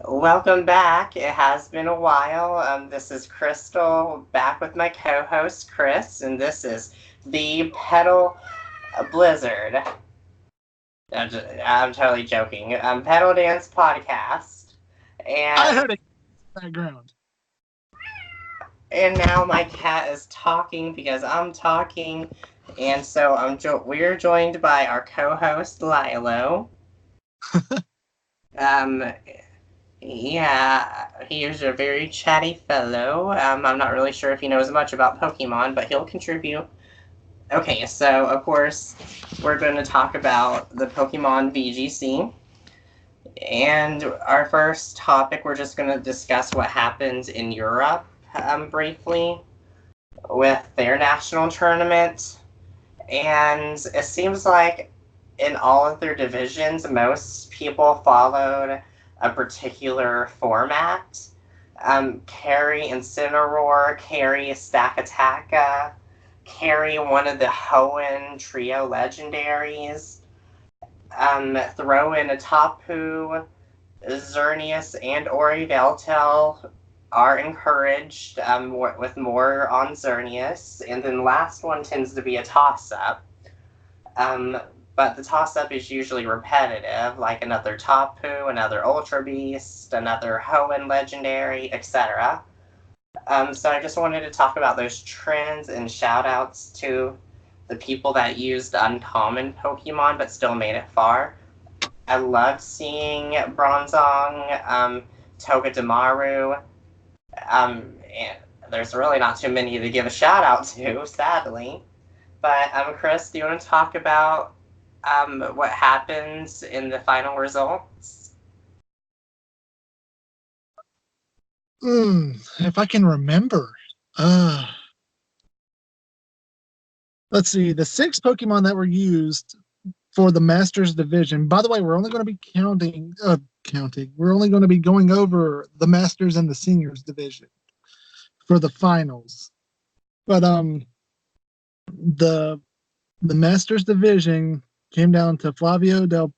Welcome back. It has been a while. This is Crystal back with my co-host Chris, and this is the Pedal Blizzard. I'm totally joking. Pedal Dance Podcast, I and heard a background. and now my cat is talking because I'm talking, and so we're joined by our co-host Lilo. Um, Yeah, he is a very chatty fellow. I'm not really sure if he knows much about Pokemon, but he'll contribute. Okay, so of course, we're going to talk about the Pokemon VGC. And our first topic, we're just going to discuss what happened in Europe briefly with their national tournament. And it seems like in all of their divisions, most people followed a particular format. Carry Incineroar, carry Stakataka, carry one of the Hoenn Trio legendaries, throw in a Tapu, Xerneas, and Ori Veltel are encouraged with more on Xerneas, and then the last one tends to be a toss-up. But the toss-up is usually repetitive, like another Tapu, another Ultra Beast, another Hoenn Legendary, etc. So I just wanted to talk about those trends and shout-outs to the people that used uncommon Pokemon but still made it far. I loved seeing Bronzong, Togedemaru, and there's really not too many to give a shout-out to, sadly. But Chris, do you want to talk about what happens in the final results? If I can remember. Let's see. The 6 Pokemon that were used for the Masters Division. By the way, we're only going to be counting. We're only going to be going over the Masters and the Seniors Division for the finals. But the Masters Division came down to Flavio Del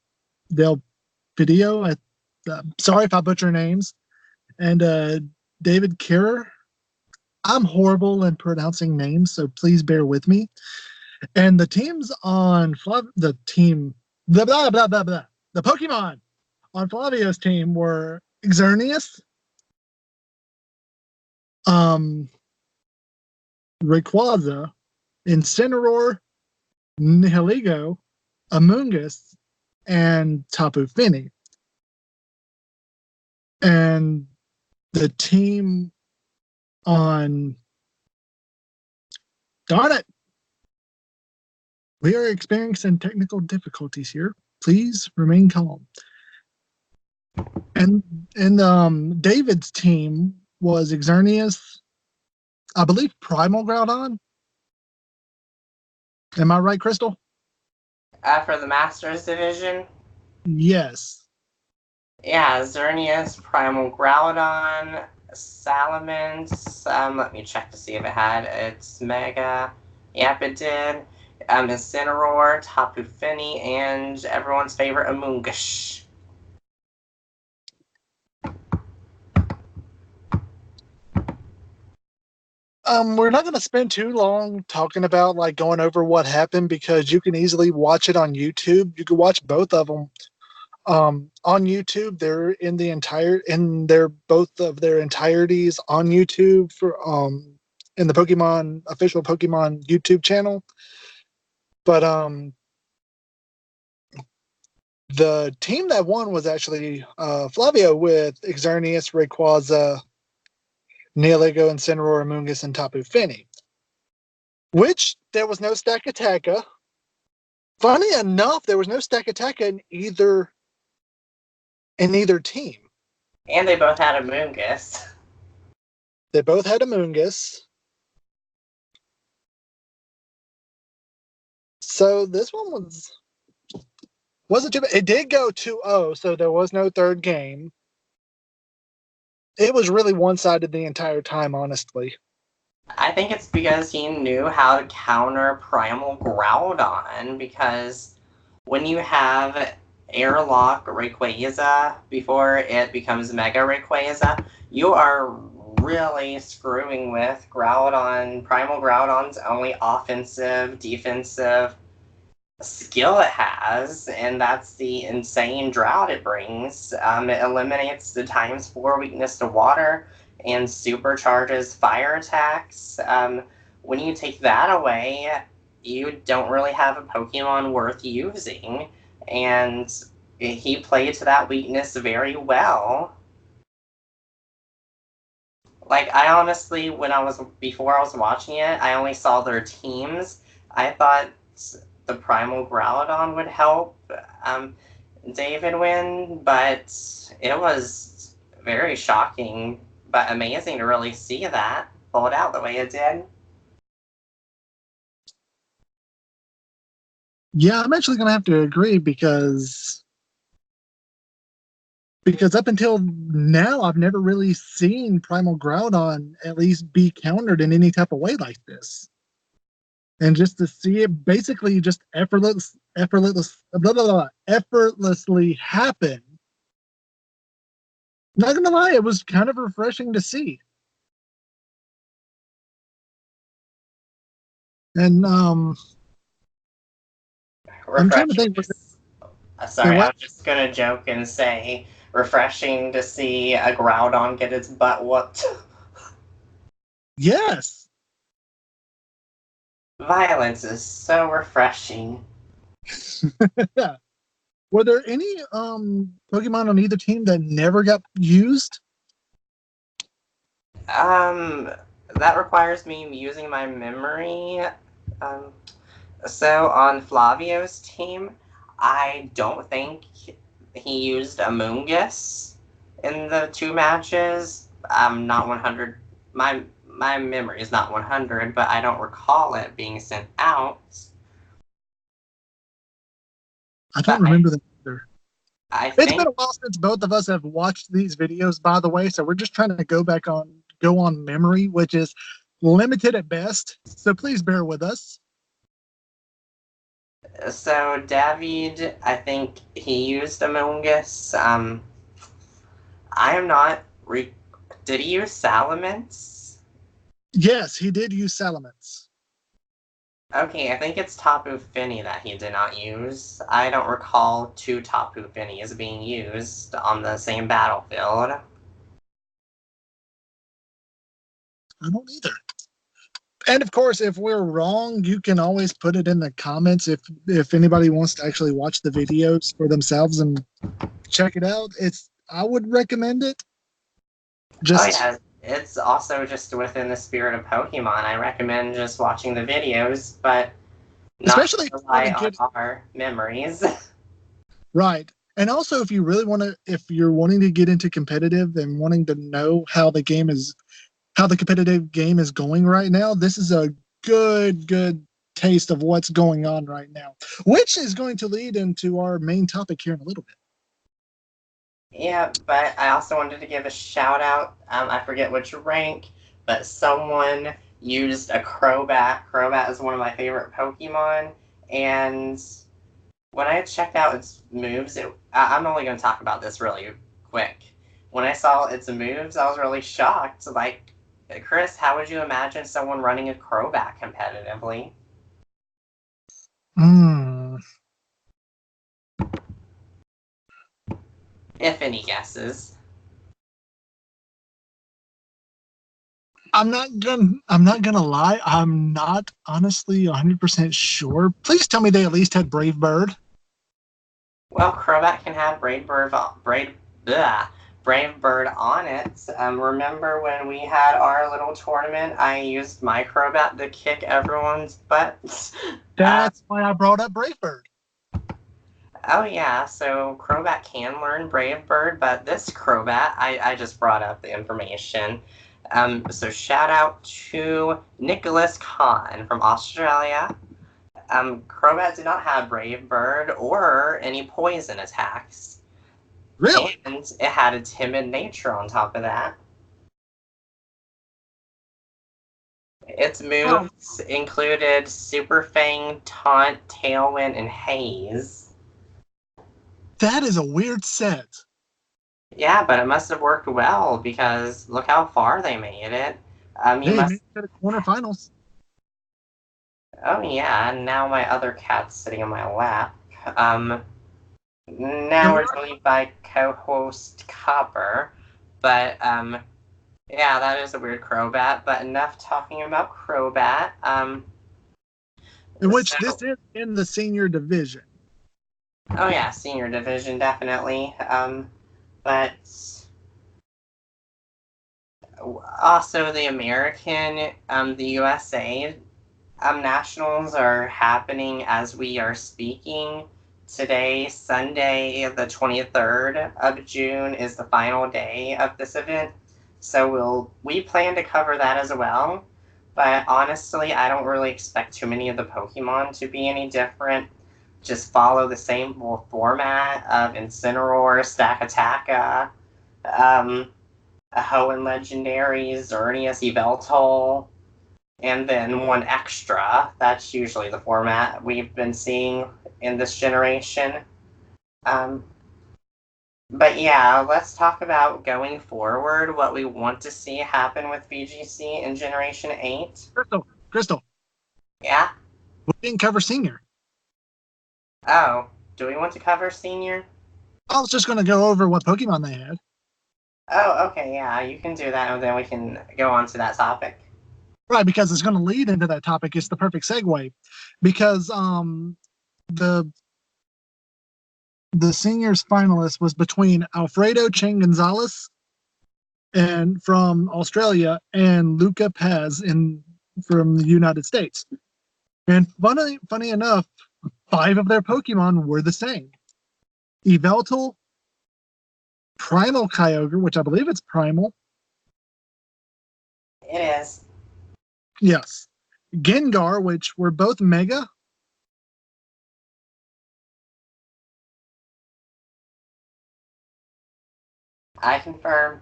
Pidio. Sorry if I butcher names. And David Kerr. I'm horrible in pronouncing names, so please bear with me. And the teams on the Pokemon on Flavio's team were Xerneas, Rayquaza, Incineroar, Nihilego, Amoonguss, and Tapu Fini. And the team on... Darn it! We are experiencing technical difficulties here. Please remain calm. And David's team was Xerneas, I believe Primal Groudon. Am I right, Crystal? For the Masters Division? Yes. Yeah, Xerneas, Primal Groudon, Salamence. Let me check to see if it had its Mega. Yep, it did. Incineroar, Tapu Fini, and everyone's favorite Amoonguss. We're not going to spend too long talking about going over what happened because you can easily watch it on YouTube. You can watch both of them on YouTube. They're both of their entireties on YouTube for in the Pokemon official Pokemon YouTube channel. But the team that won was actually Flavio with Xerneas, Rayquaza, Nihilego, Incineroar, Amoonguss, and Tapu Fini. Which there was no Stakataka. Funny enough, there was no Stakataka in either team. And they both had Amoonguss. They both had Amoonguss. So this one wasn't too bad. It did go 2-0, so there was no third game. It was really one-sided the entire time, honestly. I think it's because he knew how to counter Primal Groudon, because when you have Airlock Rayquaza before it becomes Mega Rayquaza, you are really screwing with Groudon. Primal Groudon's only offensive, defensive skill it has, and that's the insane drought it brings. It eliminates the ×4 weakness to water and supercharges fire attacks. When you take that away, you don't really have a Pokemon worth using, and he played to that weakness very well. Like, I honestly, before I was watching it, I only saw their teams. I thought the Primal Groudon would help David win, but it was very shocking, but amazing to really see that pull it out the way it did. Yeah, I'm actually going to have to agree because up until now, I've never really seen Primal Groudon at least be countered in any type of way like this. And just to see it basically just effortlessly happen. Not gonna lie, it was kind of refreshing to see. And I'm trying to think. Sorry, I was just gonna joke and say refreshing to see a Groudon get its butt whooped. Yes. Violence is so refreshing. Were there any Pokemon on either team that never got used? That requires me using my memory. So on Flavio's team, I don't think he used Amoonguss in the 2 matches. I'm not 100. My memory is not 100, but I don't recall it being sent out. I don't remember that either. It's been a while since both of us have watched these videos, by the way, so we're just trying to go on memory, which is limited at best. So please bear with us. So David, I think he used Amoonguss. I am not. Did he use Salamence? Yes, he did use Salamence. Okay, I think it's Tapu Fini that he did not use. I don't recall 2 Tapu Finis being used on the same battlefield. I don't either. And of course, if we're wrong, you can always put it in the comments if anybody wants to actually watch the videos for themselves and check it out. I would recommend it. Yeah, it's also just within the spirit of Pokemon. I recommend just watching the videos, but not especially rely on our memories. Right. And also, if you're wanting to get into competitive and wanting to know how the competitive game is going right now, this is a good taste of what's going on right now, which is going to lead into our main topic here in a little bit. Yeah, but I also wanted to give a shout out. I forget which rank, but someone used a Crobat. Crobat is one of my favorite Pokemon, and when I checked out its moves, I'm only going to talk about this really quick. When I saw its moves, I was really shocked. Like, Chris, how would you imagine someone running a Crobat competitively? If any guesses. I'm not gonna lie. I'm not honestly 100% sure. Please tell me they at least had Brave Bird. Well, Crobat can have Brave Bird on it. Remember when we had our little tournament, I used my Crobat to kick everyone's butt? That's why I brought up Brave Bird. Oh yeah, so Crobat can learn Brave Bird, but this Crobat, I just brought up the information. So shout out to Nicholas Khan from Australia. Crobat did not have Brave Bird or any poison attacks. Really? And it had a timid nature on top of that. Its moves included Super Fang, Taunt, Tailwind, and Haze. That is a weird set. Yeah, but it must have worked well because look how far they made it. You They must. made it to the quarterfinals. Oh yeah, and now my other cat's sitting on my lap. Now And we're joined by co-host Copper, but yeah, that is a weird Crobat. But enough talking about Crobat. in which So, this is in the senior division. oh yeah, senior division definitely. But also the American, the USA nationals are happening as we are speaking. Today, Sunday, the 23rd of June, is the final day of this event. So we plan to cover that as well. But honestly, I don't really expect too many of the Pokemon to be any different. Just follow the same format of Incineroar, Stakataka, a Hoenn Legendary, Xerneas, Yveltal, and then one extra. That's usually the format we've been seeing in this generation. Um, but yeah, let's talk about going forward, what we want to see happen with VGC in Generation 8. Crystal, Yeah? we didn't cover senior. Oh, do we want to cover Senior? I was just going to go over what Pokemon they had. Oh, okay, yeah, you can do that, and then we can go on to that topic. Right, because it's going to lead into that topic. It's the perfect segue. Because the seniors finalist was between Alfredo Chen Gonzalez and from Australia and Luca Paz from the United States. And funny enough, 5 of their Pokemon were the same. Yveltal, Primal Kyogre, which I believe it's Primal. It is. Yes. Gengar, which were both Mega. I confirm.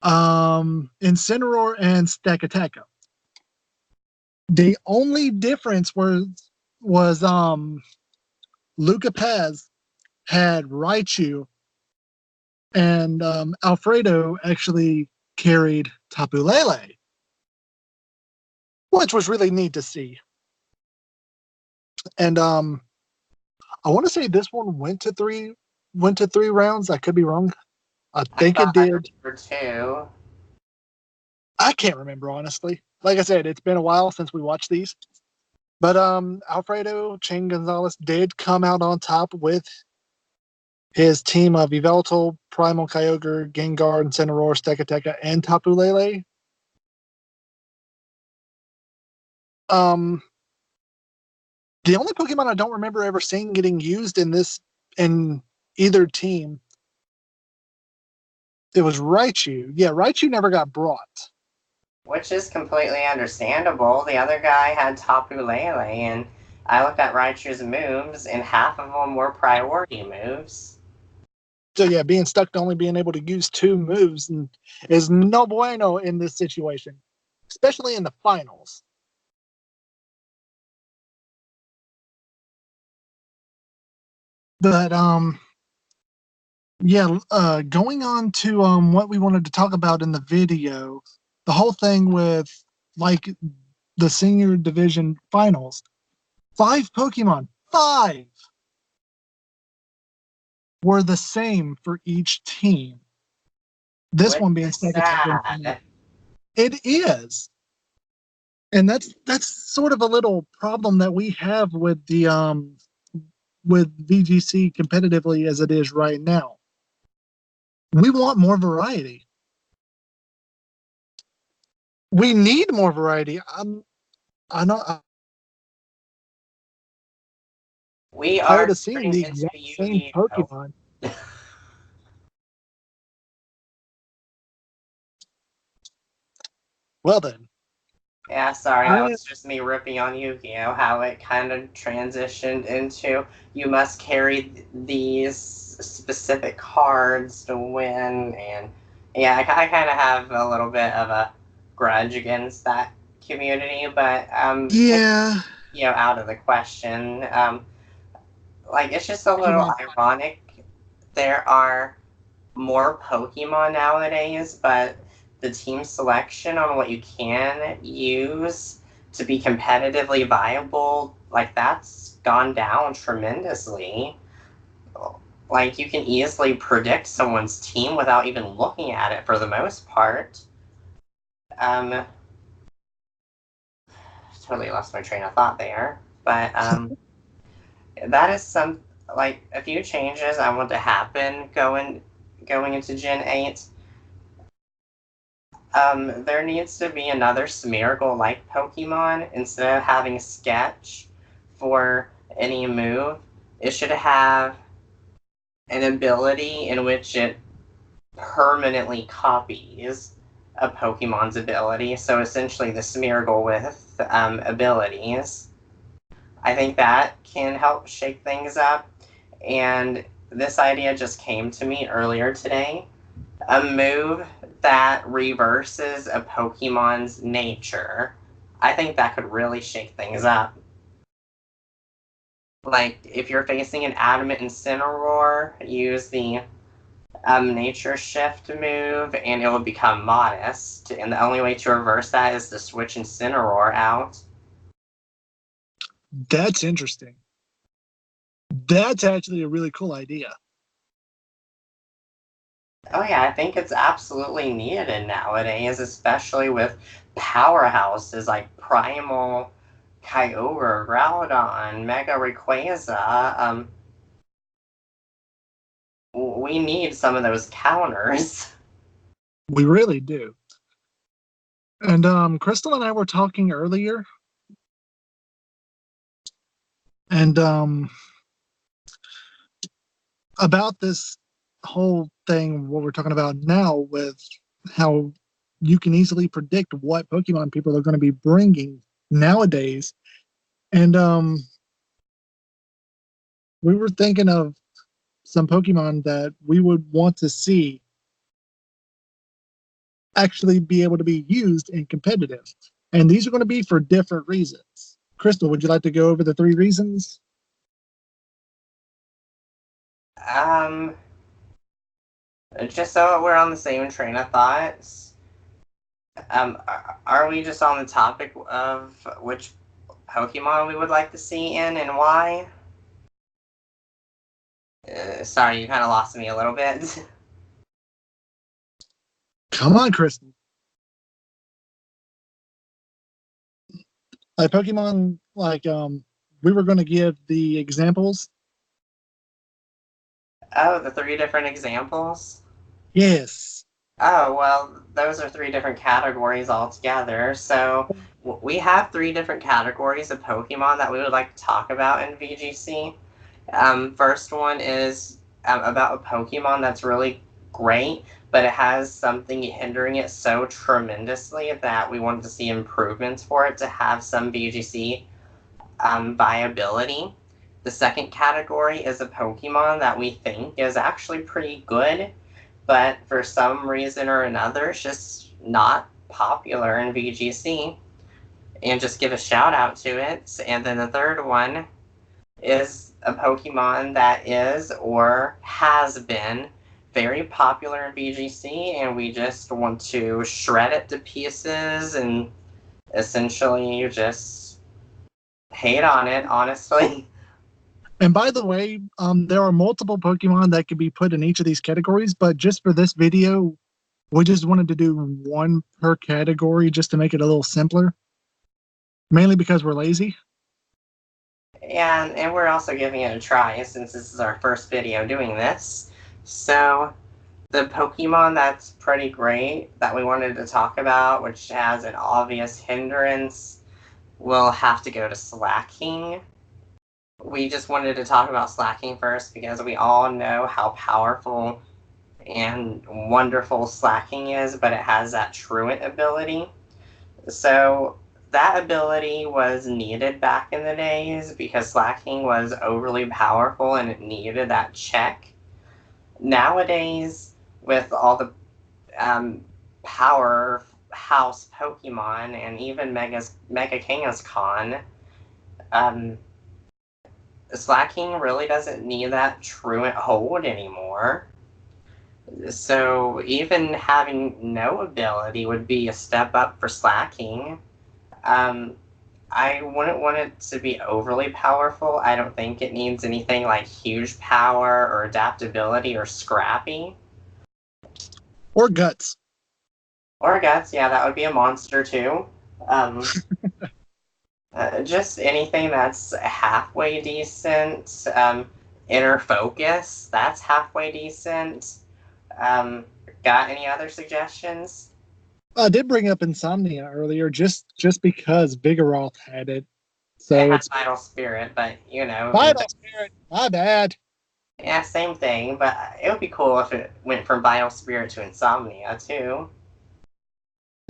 Incineroar and Stakataka. The only difference was Luca Paz had Raichu, and Alfredo actually carried Tapu Lele, which was really neat to see. And I want to say this one went to three rounds. I could be wrong. I think it did. For 2. I can't remember, honestly. Like I said, it's been a while since we watched these. But Alfredo Chen Gonzalez did come out on top with his team of Yveltal, Primal Kyogre, Gengar, Incineroar, Stakataka, and Tapu Lele. The only Pokemon I don't remember ever seeing getting used in either team, it was Raichu. Yeah, Raichu never got brought. Which is completely understandable. The other guy had Tapu Lele, and I looked at Raichu's moves, and half of them were priority moves. So yeah, being stuck to only being able to use 2 moves is no bueno in this situation, especially in the finals. But yeah, going on to what we wanted to talk about in the video, the whole thing with like the senior division finals, 5 Pokemon, 5 were the same for each team. This one being sad. It is. And that's sort of a little problem that we have with the with VGC competitively as it is right now. We want more variety. We need more variety. I know. We I'm tired are of seeing the exact same Pokemon. Well then. Yeah, sorry, that was just me ripping on Yu-Gi-Oh! How it kind of transitioned into you must carry these specific cards to win, and yeah, I kind of have a little bit of a grudge against that community, but Yeah. out of the question. like, it's just a little Pokemon. ironic. There are more Pokemon nowadays, but the team selection on what you can use to be competitively viable, like, that's gone down tremendously. Like, you can easily predict someone's team without even looking at it for the most part. Um, totally lost my train of thought there. But that is some, like, a few changes I want to happen going into Gen 8. There needs to be another Smeargle like Pokemon. Instead of having Sketch for any move, it should have an ability in which it permanently copies a Pokemon's ability. So essentially, the Smeargle with abilities. I think that can help shake things up. And this idea just came to me earlier today. A move that reverses a Pokemon's nature. I think that could really shake things up. Like, if you're facing an Adamant Incineroar, use the nature shift move, and it will become modest. And the only way to reverse that is to switch Incineroar out. That's interesting. That's actually a really cool idea. Oh yeah, I think it's absolutely needed nowadays, especially with powerhouses like Primal, Kyogre, Groudon, Mega Rayquaza. We need some of those counters. We really do. And Crystal and I were talking earlier, and about this whole thing, what we're talking about now, with how you can easily predict what Pokemon people are going to be bringing nowadays. And we were thinking of some Pokemon that we would want to see actually be able to be used in competitive. And these are going to be for different reasons. Crystal, would you like to go over the 3 reasons? Um, just so we're on the same train of thoughts, are we just on the topic of which Pokemon we would like to see in and why? Sorry, you kind of lost me a little bit. Come on, Crystal. Like Pokemon, we were going to give the examples. Oh, the 3 different examples? Yes. Oh, well, those are 3 different categories altogether. So we have 3 different categories of Pokemon that we would like to talk about in VGC. First one is about a Pokemon that's really great, but it has something hindering it so tremendously that we wanted to see improvements for it to have some VGC viability. The second category is a Pokemon that we think is actually pretty good, but for some reason or another, it's just not popular in VGC. And just give a shout out to it. And then the third one is a Pokemon that is or has been very popular in VGC, and we just want to shred it to pieces and essentially just hate on it, honestly. And by the way, there are multiple Pokemon that could be put in each of these categories, but just for this video, we just wanted to do one per category just to make it a little simpler, mainly because we're lazy. And we're also giving it a try since this is our first video doing this. So the Pokemon that's pretty great that we wanted to talk about, which has an obvious hindrance, will have to go to Slacking. We just wanted to talk about Slacking first because we all know how powerful and wonderful Slacking is, but it has that Truant ability. So that ability was needed back in the days because Slacking was overly powerful and it needed that check. Nowadays, with all the powerhouse Pokemon and even Mega Kangaskhan, um, Slacking really doesn't need that truant hold anymore. So even having no ability would be a step up for slacking. Um, I wouldn't want it to be overly powerful. I don't think it needs anything like huge power or adaptability or scrappy. Or guts. Or guts, yeah, that would be a monster too. Um, just anything that's halfway decent. Inner focus, that's halfway decent. Um, got any other suggestions? I did bring up insomnia earlier, just because Vigoroth had it. It So had it's vital spirit, but vital spirit. My bad. yeah, same thing. But it would be cool if it went from vital spirit to insomnia too.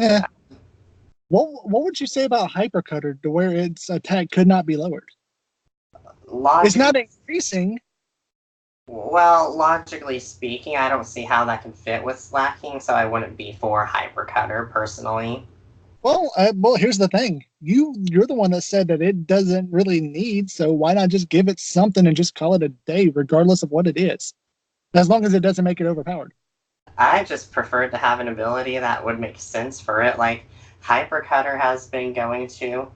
Eh. What would you say about Hypercutter to where its attack could not be lowered? It's Logic, not increasing. well, logically speaking, I don't see how that can fit with slacking, so I wouldn't be for hypercutter personally. Well, here's the thing. You're the one that said that it doesn't really need. So why not just give it something and just call it a day, regardless of what it is, as long as it doesn't make it overpowered. I just prefer to have an ability that would make sense for it. Like hypercutter has been going to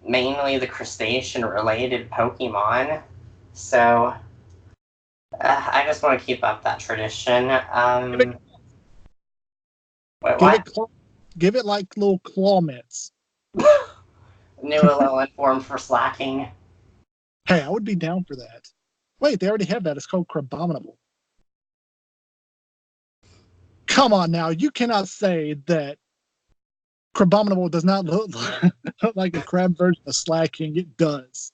mainly the crustacean related Pokemon, so I just want to keep up that tradition. Wait, Give what? it give it like little claw mitts. New little informed for slacking. Hey, I would be down for that. Wait, they already have that. It's called Crabominable. Come on now, you cannot say that Crabominable does not look like a crab version of Slacking. It does.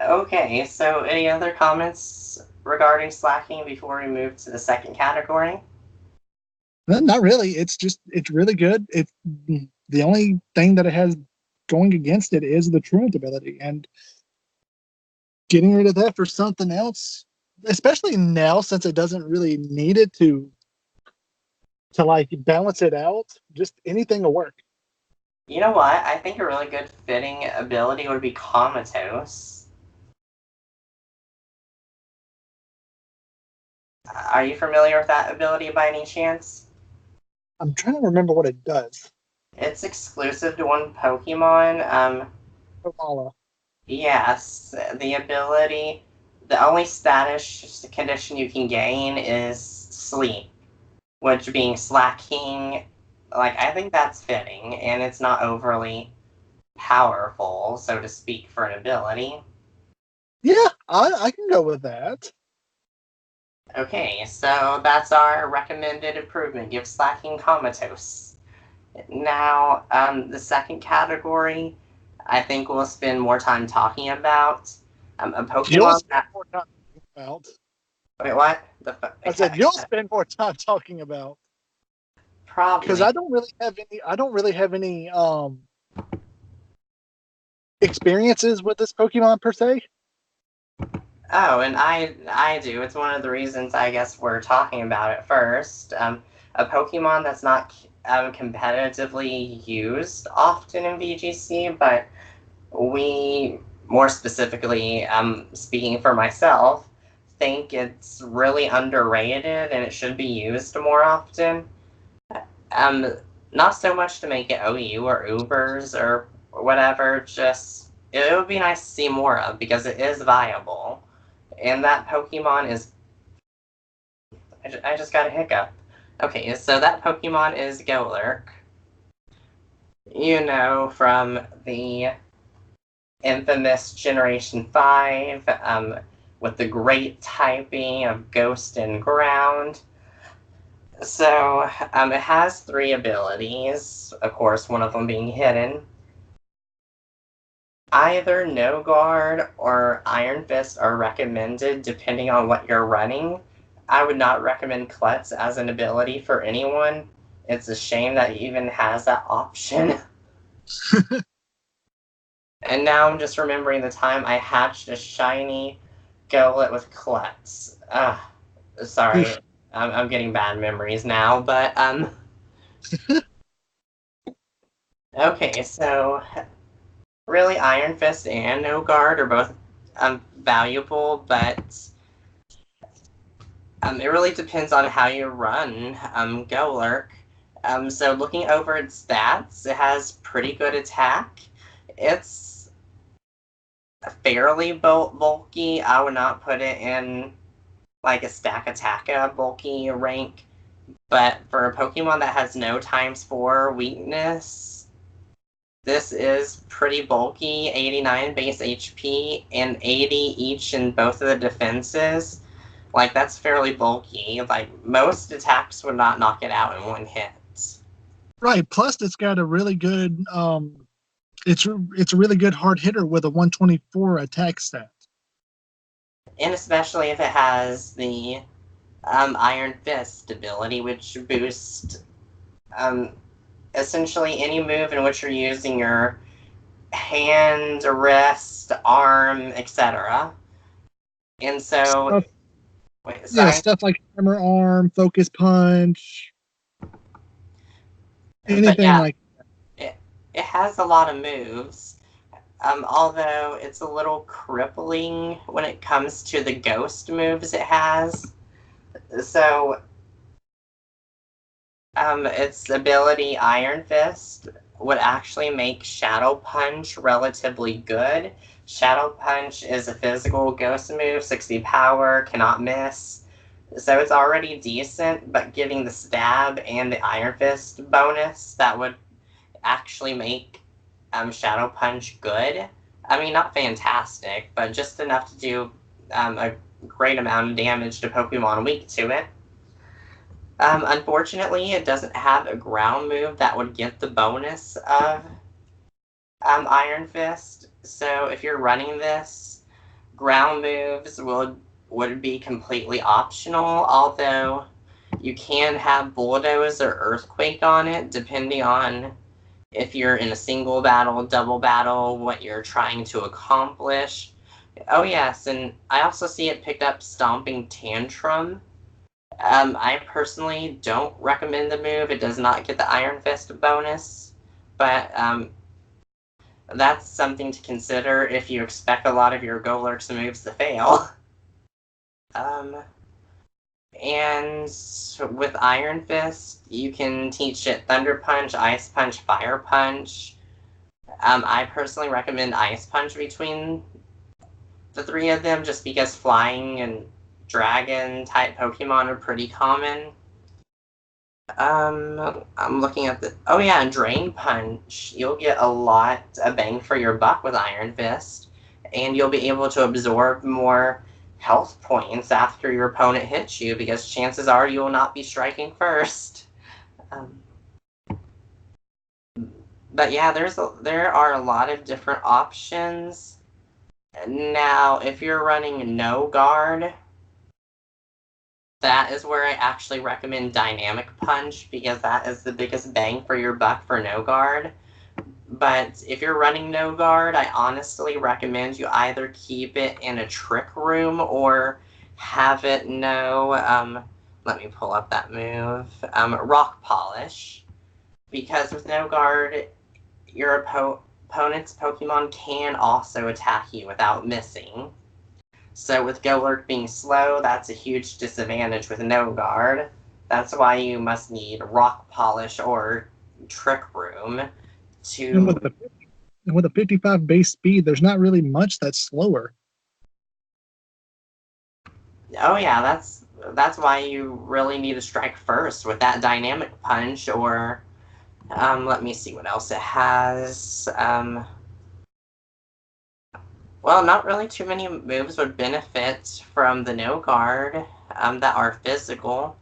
Okay, so any other comments regarding slacking before we move to the second category? Not really. It's really good. It's the only thing that it has going against it is the truant ability, and getting rid of that for something else, especially now since it doesn't really need it to like balance it out. Just anything will work. You know what? I think a really good fitting ability would be Comatose. Are you familiar with that ability by any chance? I'm trying to remember what it does. It's exclusive to one Pokemon. Kamala. Yes, the only status condition you can gain is sleep, which being slacking, like, I think that's fitting, and it's not overly powerful, so to speak, for an ability. Yeah, I can go with that. Okay, so that's our recommended improvement. Give slacking Comatose. Now, the second category, I think we'll spend more time talking about a You'll Pokemon spend that. more time talking about. Wait, what? I said you'll spend more time talking about because Probably. I don't really have any. I don't really have any experiences with this Pokemon per se. Oh, and I do. It's one of the reasons I guess we're talking about it first. A Pokemon that's not competitively used often in VGC, but we, more specifically, speaking for myself, think it's really underrated and it should be used more often. Um, Not so much to make it OU or Ubers or whatever, just it would be nice to see more of because it is viable. And that Pokemon is. I just got a hiccup. Okay, so that Pokemon is Golurk. You know, from the infamous Generation 5, with the great typing of Ghost and Ground. So, it has three abilities, of course, one of them being hidden. Either No Guard or Iron Fist are recommended depending on what you're running. I would not recommend Klutz as an ability for anyone. It's a shame that he even has that option. And now I'm just remembering the time I hatched a shiny Golett with Klutz. Sorry, I'm getting bad memories now, but okay, so really, Iron Fist and No Guard are both valuable, but it really depends on how you run Golurk. So looking over its stats, it has pretty good attack. It's fairly bulky. I would not put it in like a stack attacker bulky rank, but for a Pokemon that has no ×4 weakness, this is pretty bulky. 89 base HP and 80 each in both of the defenses. Like, that's fairly bulky. Like, most attacks would not knock it out in one hit. Right. Plus, it's got a really good. It's a really good hard hitter with a 124 attack stat. And especially if it has the Iron Fist ability, which boosts essentially any move in which you're using your hand, wrist, arm, etc. And so, stuff like hammer arm, focus punch, anything like that. It has a lot of moves, although it's a little crippling when it comes to the ghost moves it has. So, its ability Iron Fist would actually make Shadow Punch relatively good. Shadow Punch is a physical ghost move, 60 power, cannot miss. So it's already decent, but getting the stab and the Iron Fist bonus, that would actually make Shadow Punch good. I mean, not fantastic, but just enough to do a great amount of damage to Pokemon weak to it. Unfortunately, it doesn't have a ground move that would get the bonus of Iron Fist. So if you're running this, ground moves would be completely optional, although you can have Bulldoze or Earthquake on it, depending on if you're in a single battle, double battle, what you're trying to accomplish. Oh yes, and I also see it picked up Stomping Tantrum. I personally don't recommend the move. It does not get the Iron Fist bonus, but that's something to consider if you expect a lot of your Golurk's moves to fail. And with Iron Fist, you can teach it Thunder Punch, Ice Punch, Fire Punch. I personally recommend Ice Punch between the three of them, just because Flying and Dragon type Pokemon are pretty common. I'm looking at and Drain Punch. You'll get a lot of bang for your buck with Iron Fist, and you'll be able to absorb more health points after your opponent hits you, because chances are you will not be striking first. But yeah, there are a lot of different options. Now, if you're running no guard, that is where I actually recommend Dynamic Punch, because that is the biggest bang for your buck for no guard. But if you're running no guard, I honestly recommend you either keep it in a trick room or have it let me pull up that move, Rock Polish. Because with no guard, your opponent's Pokemon can also attack you without missing. So with Golurk being slow, that's a huge disadvantage with no guard. That's why you must need Rock Polish or Trick Room to... And with a 55 base speed, there's not really much that's slower. Oh yeah, that's why you really need to strike first with that Dynamic Punch, or... let me see what else it has. Well, not really too many moves would benefit from the no guard that are physical.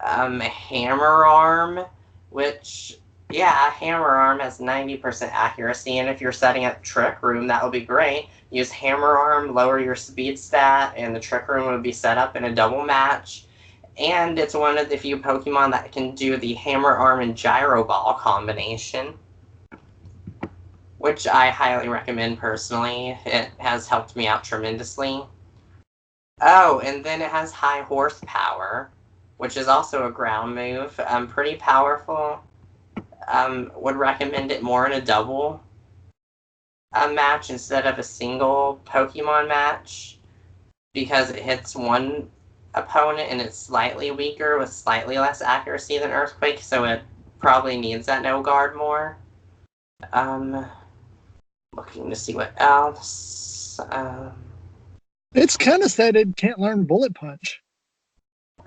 Hammer Arm, which, yeah, Hammer Arm has 90% accuracy, and if you're setting up Trick Room, that would be great. Use Hammer Arm, lower your speed stat, and the Trick Room would be set up in a double match. And it's one of the few Pokemon that can do the Hammer Arm and Gyro Ball combination, which I highly recommend personally. It has helped me out tremendously. Oh, and then it has High Horsepower, which is also a ground move. Pretty powerful. Would recommend it more in a double. match instead of a single Pokemon match because it hits one opponent and it's slightly weaker with slightly less accuracy than Earthquake, so it probably needs that no guard more. Looking to see what else. It's kind of sad it can't learn Bullet Punch.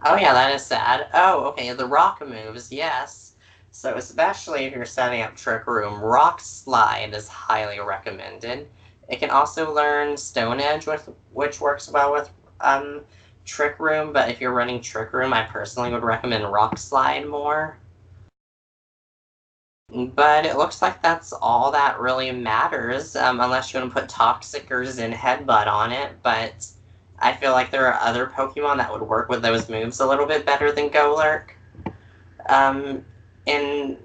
Oh yeah, that is sad. Oh, okay, the rock moves, yes. So especially if you're setting up Trick Room, Rock Slide is highly recommended. It can also learn Stone Edge, which works well with Trick Room, but if you're running Trick Room, I personally would recommend Rock Slide more. But it looks like that's all that really matters, unless you want to put Toxic or Zen Headbutt on it, but I feel like there are other Pokemon that would work with those moves a little bit better than Golurk. And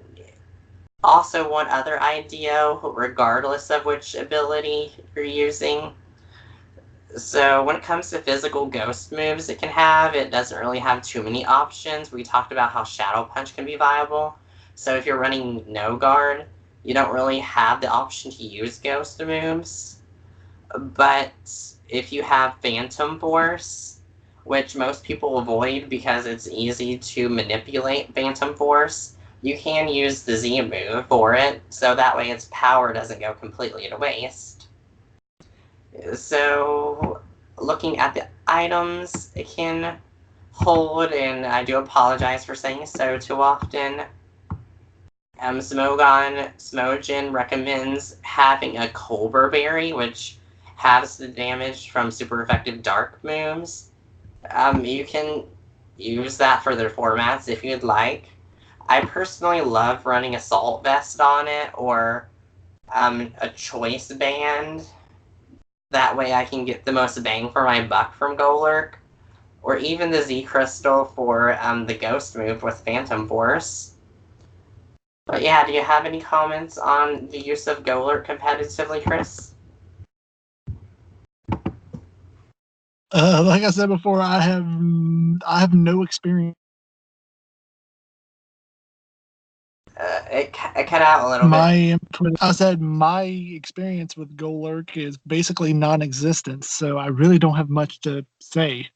also one other idea, regardless of which ability you're using. So when it comes to physical ghost moves it can have, it doesn't really have too many options. We talked about how Shadow Punch can be viable. So if you're running no guard, you don't really have the option to use ghost moves. But if you have Phantom Force, which most people avoid because it's easy to manipulate Phantom Force, you can use the Z move for it, so that way its power doesn't go completely to waste. So, looking at the items it can hold, and I do apologize for saying so too often, Smogin recommends having a Colbur Berry, which halves the damage from super effective dark moves. You can use that for their formats if you'd like. I personally love running Assault Vest on it, or a Choice Band. That way I can get the most bang for my buck from Golurk. Or even the Z Crystal for the Ghost move with Phantom Force. But yeah, do you have any comments on the use of Golurk competitively, Chris? Like I said before, I have no experience. It cut out a little bit. I said my experience with Golurk is basically non-existent, so I really don't have much to say.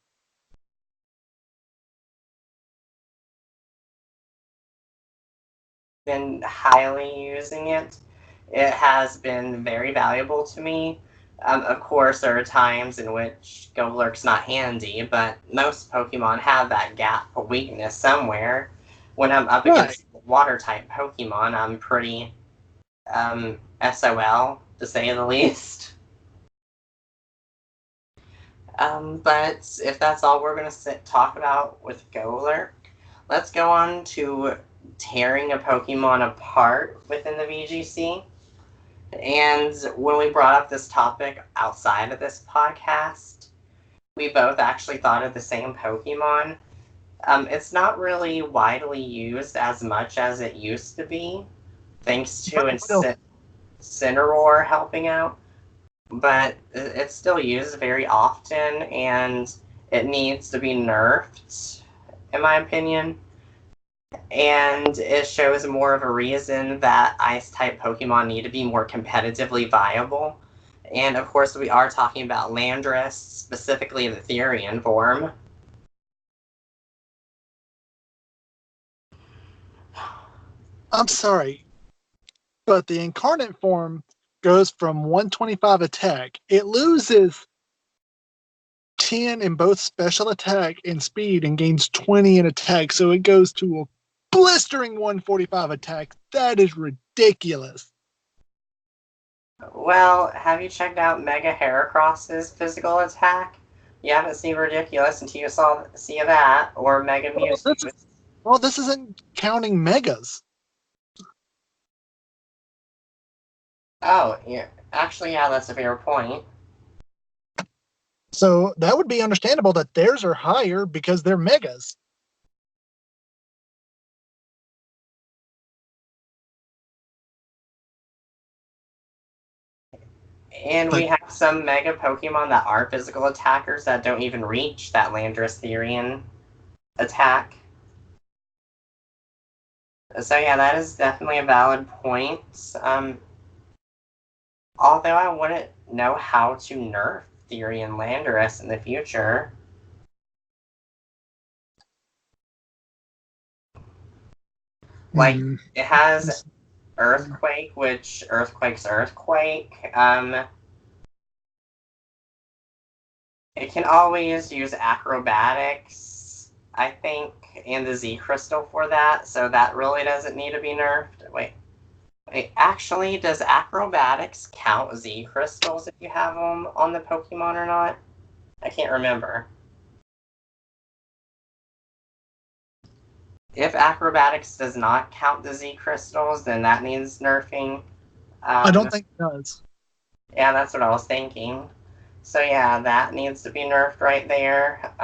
Been highly using it. It has been very valuable to me. Of course, there are times in which Golurk's not handy, but most Pokemon have that gap or weakness somewhere. When I'm up against water-type Pokemon, I'm pretty SOL, to say the least. But if that's all we're going to talk about with Golurk, let's go on to tearing a Pokemon apart within the VGC. And when we brought up this topic outside of this podcast, we both actually thought of the same Pokemon. It's not really widely used as much as it used to be, thanks to Incineroar helping out. But it's still used very often, and it needs to be nerfed, in my opinion. And it shows more of a reason that Ice-type Pokemon need to be more competitively viable. And of course, we are talking about Landorus, specifically the Therian form. I'm sorry, but the Incarnate form goes from 125 attack. It loses 10 in both special attack and speed and gains 20 in attack, so it goes to a blistering 145 attack. That is ridiculous. Well, have you checked out Mega Heracross's physical attack? You haven't seen ridiculous until you see that, or Mega Mewtwo. Well, this isn't counting megas. Oh, yeah. Actually, yeah, that's a fair point. So that would be understandable that theirs are higher because they're megas. And we have some Mega Pokemon that are physical attackers that don't even reach that Landorus Therian attack. So yeah, that is definitely a valid point. Although I wouldn't know how to nerf Theory and Landorus in the future. Like, it has Earthquake, which Earthquake's Earthquake. It can always use Acrobatics, I think, and the Z Crystal for that, so that really doesn't need to be nerfed. Wait, actually, does Acrobatics count Z Crystals if you have them on the Pokemon or not? I can't remember. If Acrobatics does not count the Z Crystals, then that needs nerfing. I don't think it does. Yeah, that's what I was thinking. So yeah, that needs to be nerfed right there.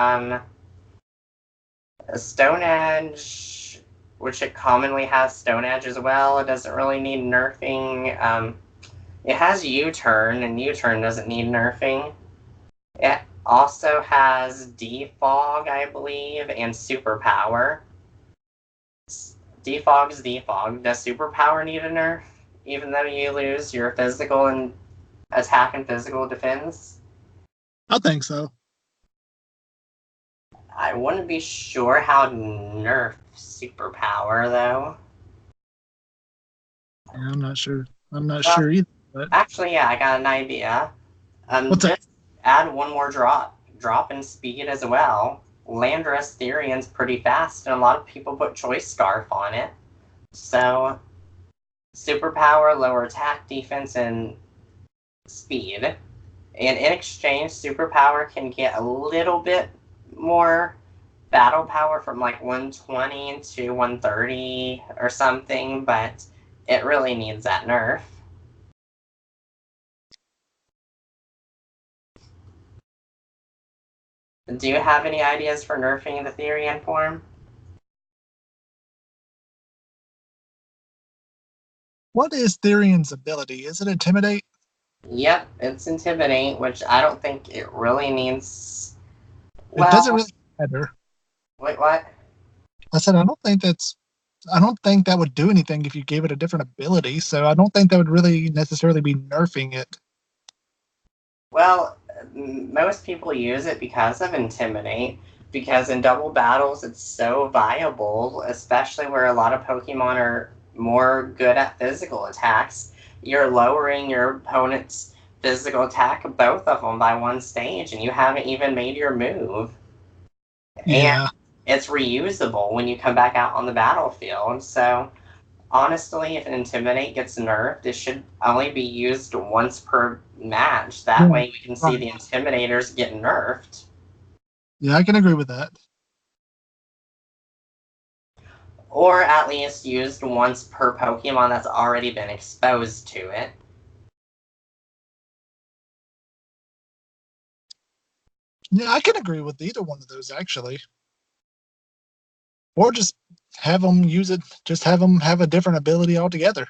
Stone Edge, which it commonly has Stone Edge as well, it doesn't really need nerfing. It has U-Turn, and U-Turn doesn't need nerfing. It also has Defog, I believe, and Superpower. Defog's Defog. Does Superpower need a nerf, even though you lose your physical and attack and physical defense? I think so. I wouldn't be sure how to nerf Superpower, though. Yeah, I'm not sure. I'm not sure either. But... Actually, yeah, I got an idea. What's just that? add one more drop in speed as well. Landorus Therian's pretty fast, and a lot of people put Choice Scarf on it. So, Superpower, lower attack, defense, and speed. And in exchange, Superpower can get a little bit more battle power from like 120 to 130 or something, but it really needs that nerf. Do you have any ideas for nerfing the Therian form? What is Therian's ability? Is it Intimidate? Yep, it's Intimidate, which I don't think it really needs. It doesn't really matter. Wait, what? I said I don't think that would do anything if you gave it a different ability, so I don't think that would really necessarily be nerfing it. Well, most people use it because of Intimidate, because in double battles it's so viable, especially where a lot of Pokemon are more good at physical attacks. You're lowering your opponent's physical attack, both of them, by one stage, and you haven't even made your move. Yeah. And it's reusable when you come back out on the battlefield, so honestly, if an Intimidate gets nerfed, it should only be used once per match. That way we can see the Intimidators get nerfed. Yeah, I can agree with that. Or at least used once per Pokemon that's already been exposed to it. Yeah, I can agree with either one of those, actually. Or just have them use it, just have them have a different ability altogether.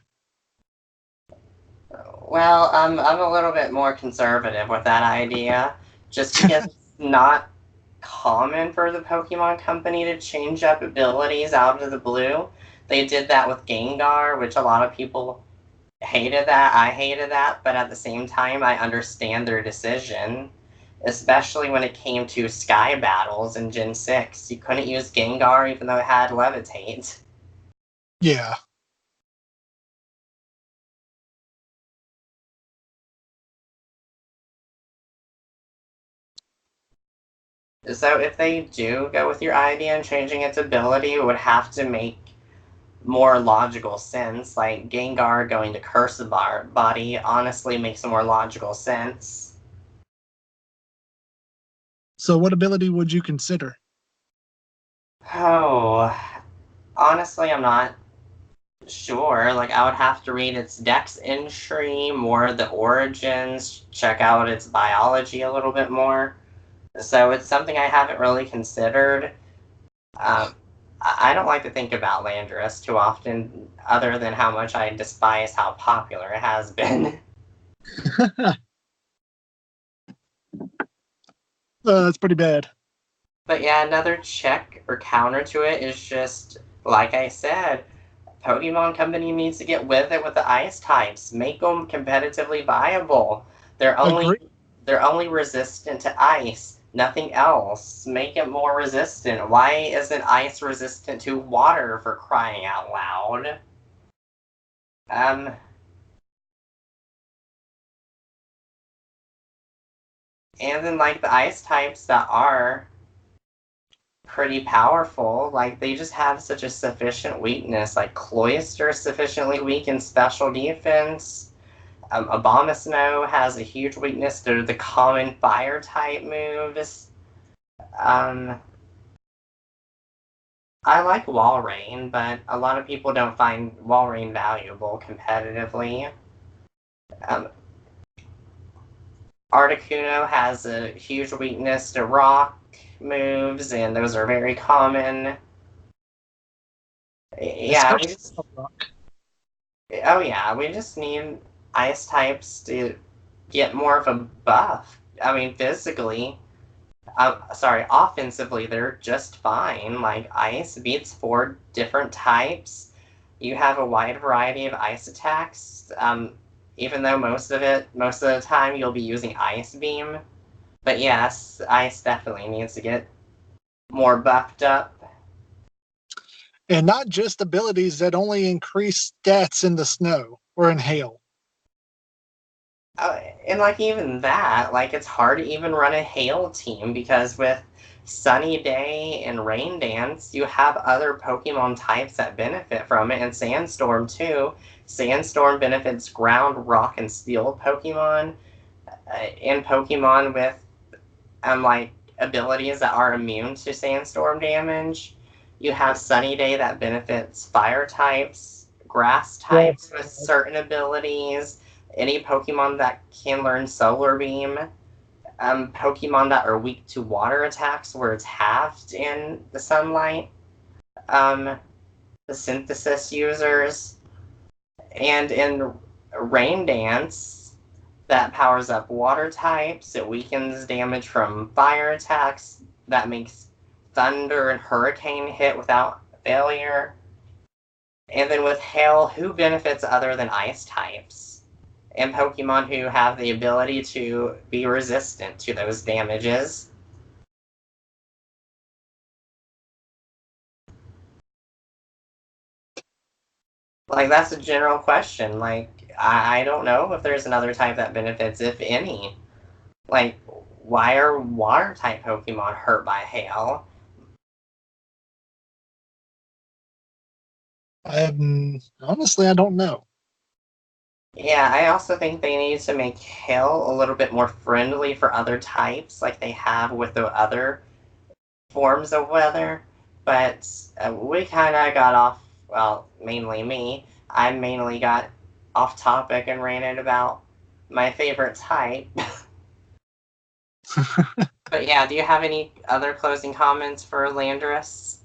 Well, I'm a little bit more conservative with that idea, just because it's not common for the Pokemon Company to change up abilities out of the blue. They did that with Gengar, which a lot of people hated that. I hated that, but at the same time, I understand their decision, especially when it came to Sky Battles in Gen 6. You couldn't use Gengar even though it had Levitate. Yeah. So if they do go with your idea and changing its ability, it would have to make more logical sense. Like Gengar going to Curse Body honestly makes more logical sense. So what ability would you consider? Oh, honestly, I'm not sure. Like, I would have to read its Dex entry, more of the origins, check out its biology a little bit more. So it's something I haven't really considered. I don't like to think about Landorus too often, other than how much I despise how popular it has been. That's pretty bad. But yeah, another check or counter to it is just, like I said, Pokemon Company needs to get with it with the ice types. Make them competitively viable. They're only Agree. they're only resistant to ice, nothing else. Make it more resistant. Why isn't ice resistant to water, for crying out loud? Um, and then like the ice types that are pretty powerful, like they just have such a sufficient weakness. Like Cloyster is sufficiently weak in special defense. Abomasnow has a huge weakness to the common fire type moves. Um, I like Walrein, but a lot of people don't find Walrein valuable competitively. Um, Articuno has a huge weakness to rock moves, and those are very common. Yeah, we Especially just rock. oh yeah, we just need ice types to get more of a buff. I mean, physically, sorry, offensively, they're just fine. Like ice beats 4 different types. You have a wide variety of ice attacks. Even though most of the time, you'll be using Ice Beam. But yes, ice definitely needs to get more buffed up. And not just abilities that only increase stats in the snow or in hail. And like even that, like it's hard to even run a hail team because with Sunny Day and Rain Dance, you have other Pokemon types that benefit from it, and Sandstorm too. Sandstorm benefits ground, rock, and steel Pokemon, and Pokemon with like abilities that are immune to Sandstorm damage. You have Sunny Day that benefits fire types, grass Well, types with certain abilities, any Pokemon that can learn Solar Beam, Pokemon that are weak to water attacks where it's halved in the sunlight, um, the Synthesis users, and in Rain Dance, that powers up water types, it weakens damage from fire attacks, that makes thunder and hurricane hit without failure. And then with hail, who benefits other than ice types? And Pokemon who have the ability to be resistant to those damages. Like, that's a general question. Like, I don't know if there's another type that benefits, if any. Like, why are water type Pokemon hurt by hail? Honestly, I don't know. Yeah, I also think they need to make hail a little bit more friendly for other types, like they have with the other forms of weather. But we kind of got off, well, mainly me. I mainly got off topic and ranted about my favorite type. But yeah, do you have any other closing comments for Landorus?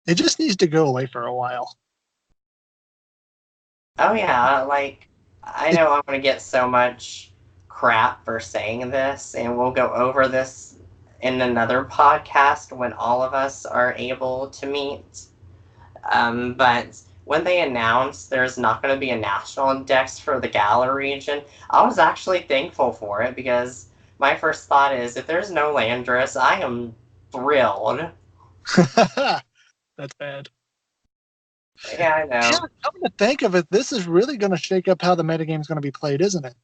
It just needs to go away for a while. Oh yeah, like I It, know I'm gonna get so much crap for saying this, and we'll go over this in another podcast when all of us are able to meet. But when they announced there's not going to be a national index for the Galar region, I was actually thankful for it because my first thought is if there's no Landorus, I am thrilled. that's bad. Yeah, I Yeah, know. come to think of it, this is really going to shake up how the metagame is going to be played, isn't it?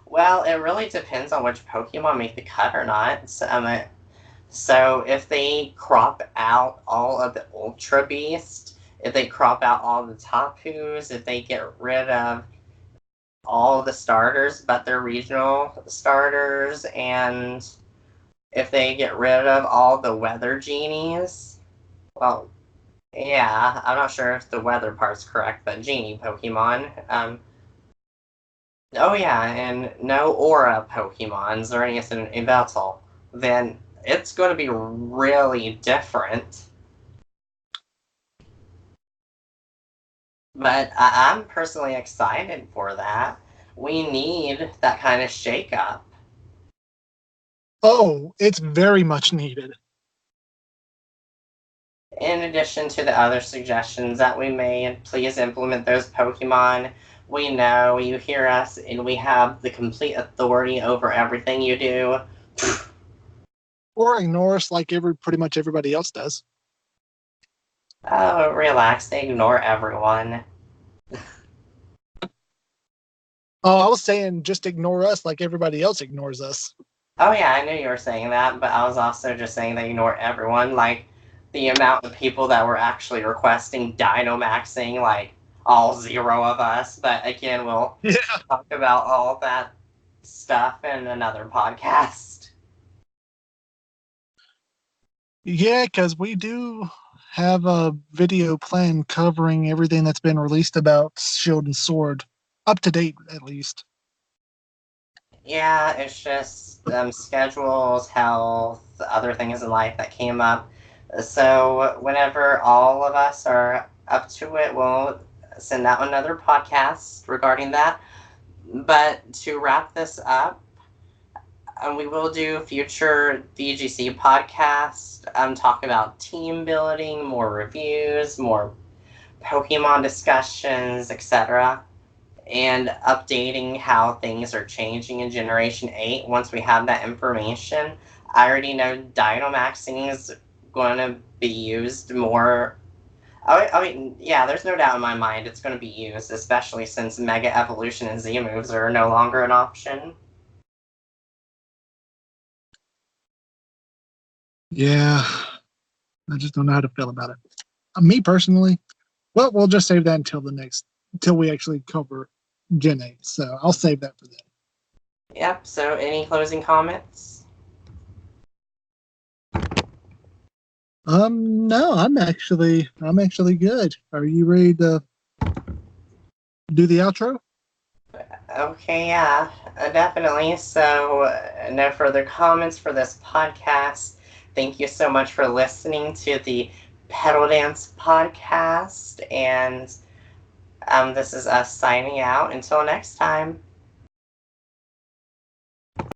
Well, it really depends on which Pokemon make the cut or not. So if they crop out all of the Ultra Beast, if they crop out all the Tapus, if they get rid of all the starters but their regional starters, and if they get rid of all the weather genies, well, yeah, I'm not sure if the weather part's correct, but genie Pokemon. Oh yeah, and no aura Pokemons or anything in battle, then it's going to be really different. But I'm personally excited for that. We need that kind of shakeup. Oh, it's very much needed. In addition to the other suggestions that we made, please implement those Pokemon. We know you hear us, and we have the complete authority over everything you do. Or ignore us like pretty much everybody else does. Oh, relax. They ignore everyone. Oh, I was saying just ignore us like everybody else ignores us. Oh, yeah, I knew you were saying that, but I was also just saying they ignore everyone. Like, the amount of people that were actually requesting Dynamaxing, like, all 0 of us. But again, we'll talk about all that stuff in another podcast. Yeah, because we do have a video plan covering everything that's been released about Shield and Sword, up to date at least. Yeah, it's just schedules, health, other things in life that came up. So whenever all of us are up to it, we'll send out another podcast regarding that. But to wrap this up, we will do future VGC podcasts, talk about team building, more reviews, more Pokemon discussions, etc. And updating how things are changing in Generation 8 once we have that information. I already know Dynamaxing is going to be used more. I mean, yeah, there's no doubt in my mind it's going to be used, especially since Mega Evolution and Z moves are no longer an option. Yeah, I just don't know how to feel about it. Me personally, well, we'll just save that until we actually cover Gen 8. So I'll save that for then. Yep, so any closing comments? No, I'm actually good. Are you ready to do the outro? Okay, yeah, definitely. So, no further comments for this podcast. Thank you so much for listening to the Pedal Dance podcast, and this is us signing out. Until next time.